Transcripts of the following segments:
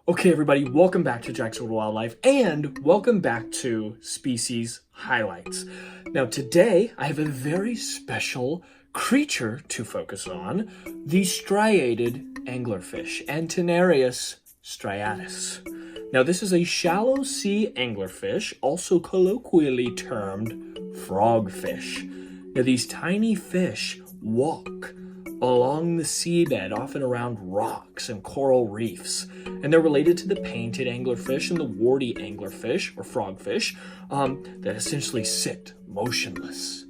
Okay, everybody, welcome back to Jack's World of Wildlife, and welcome back to Species Highlights. Now, today, I have a very special creature to focus on, the striated anglerfish, Antenarius striatus. Now, this is a shallow sea anglerfish, also colloquially termed frogfish. Now, these tiny fish walk along the seabed, often around rocks and coral reefs. And they're related to the painted anglerfish and the warty anglerfish, or frogfish, that essentially sit motionless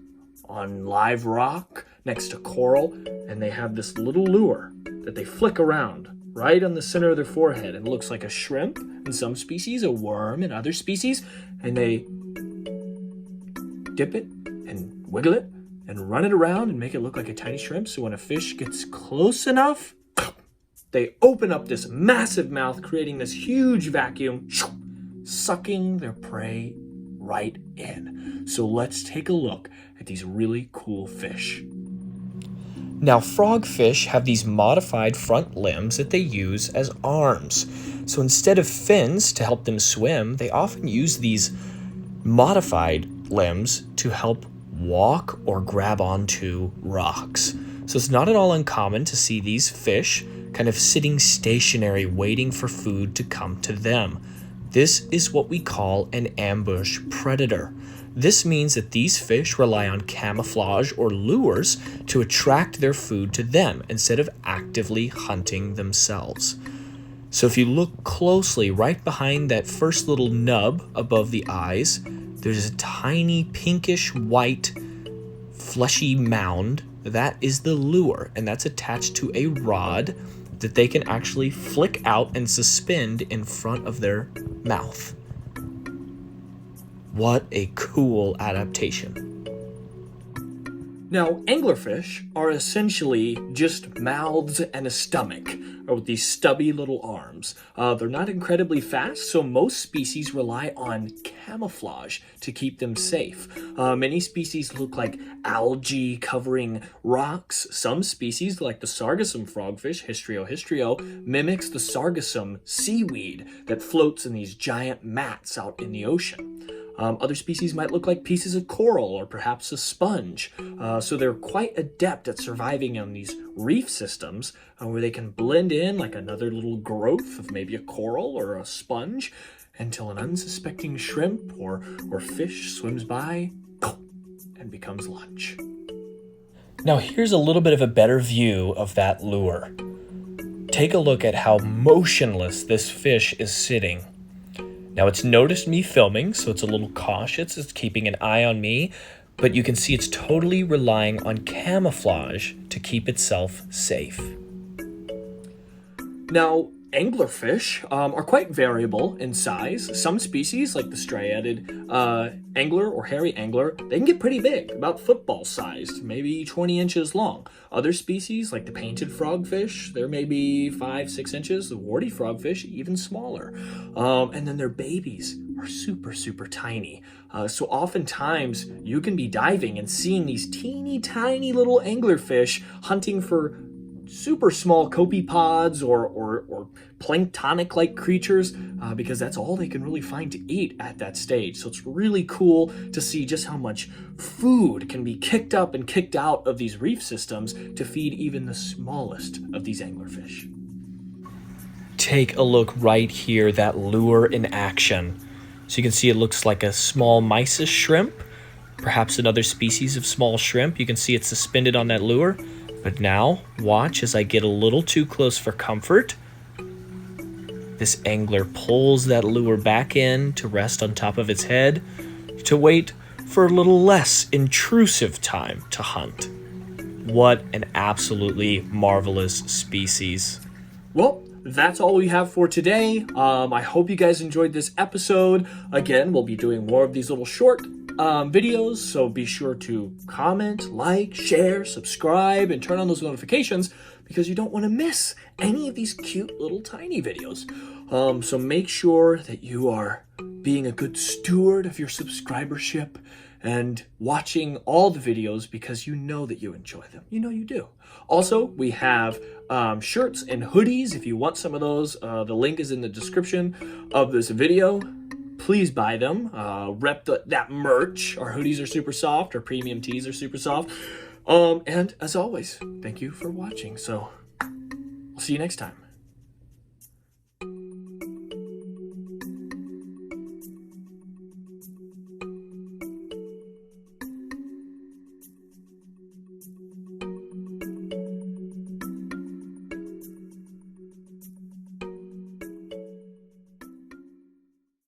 on live rock next to coral, and they have this little lure that they flick around right on the center of their forehead, and it looks like a shrimp in some species, a worm in other species, and they dip it and wiggle it and run it around and make it look like a tiny shrimp. So when a fish gets close enough, they open up this massive mouth, creating this huge vacuum, sucking their prey right in. So let's take a look at these really cool fish. Now, frogfish have these modified front limbs that they use as arms. So instead of fins to help them swim, they often use these modified limbs to help walk or grab onto rocks. So it's not at all uncommon to see these fish kind of sitting stationary, waiting for food to come to them. This is what we call an ambush predator. This means that these fish rely on camouflage or lures to attract their food to them instead of actively hunting themselves. So if you look closely, right behind that first little nub above the eyes, there's a tiny pinkish white fleshy mound. That is the lure, and that's attached to a rod that they can actually flick out and suspend in front of their mouth. What a cool adaptation. Now, anglerfish are essentially just mouths and a stomach, or with these stubby little arms. They're not incredibly fast, so most species rely on camouflage to keep them safe. Many species look like algae covering rocks. Some species, like the sargassum frogfish, histrio, mimics the sargassum seaweed that floats in these giant mats out in the ocean. Other species might look like pieces of coral or perhaps a sponge. So they're quite adept at surviving on these reef systems where they can blend in like another little growth of maybe a coral or a sponge until an unsuspecting shrimp or fish swims by and becomes lunch. Now here's a little bit of a better view of that lure. Take a look at how motionless this fish is sitting. Now it's noticed me filming, so it's a little cautious. It's keeping an eye on me, but you can see it's totally relying on camouflage to keep itself safe. Now, anglerfish are quite variable in size. Some species, like the striated angler or hairy angler, they can get pretty big, about football sized, maybe 20 inches long. Other species, like the painted frogfish, they're maybe 5-6 inches. The warty frogfish, even smaller. And then their babies are super tiny. So oftentimes you can be diving and seeing these teeny tiny little anglerfish hunting for super small copepods or planktonic-like creatures because that's all they can really find to eat at that stage. So it's really cool to see just how much food can be kicked up and kicked out of these reef systems to feed even the smallest of these anglerfish. Take a look right here, that lure in action. So you can see it looks like a small Mysis shrimp, perhaps another species of small shrimp. You can see it's suspended on that lure. But now, watch as I get a little too close for comfort. This angler pulls that lure back in to rest on top of its head to wait for a little less intrusive time to hunt. What an absolutely marvelous species. Well, that's all we have for today. I hope you guys enjoyed this episode. Again, we'll be doing more of these little short videos, so be sure to comment, like, share, subscribe, and turn on those notifications because you don't want to miss any of these cute little tiny videos. So make sure that you are being a good steward of your subscribership and watching all the videos because you know that you enjoy them. You know you do. Also, we have shirts and hoodies. If you want some of those, the link is in the description of this video. Please buy them. Rep that merch. Our hoodies are super soft. Our premium tees are super soft. And as always, thank you for watching. So, I'll see you next time.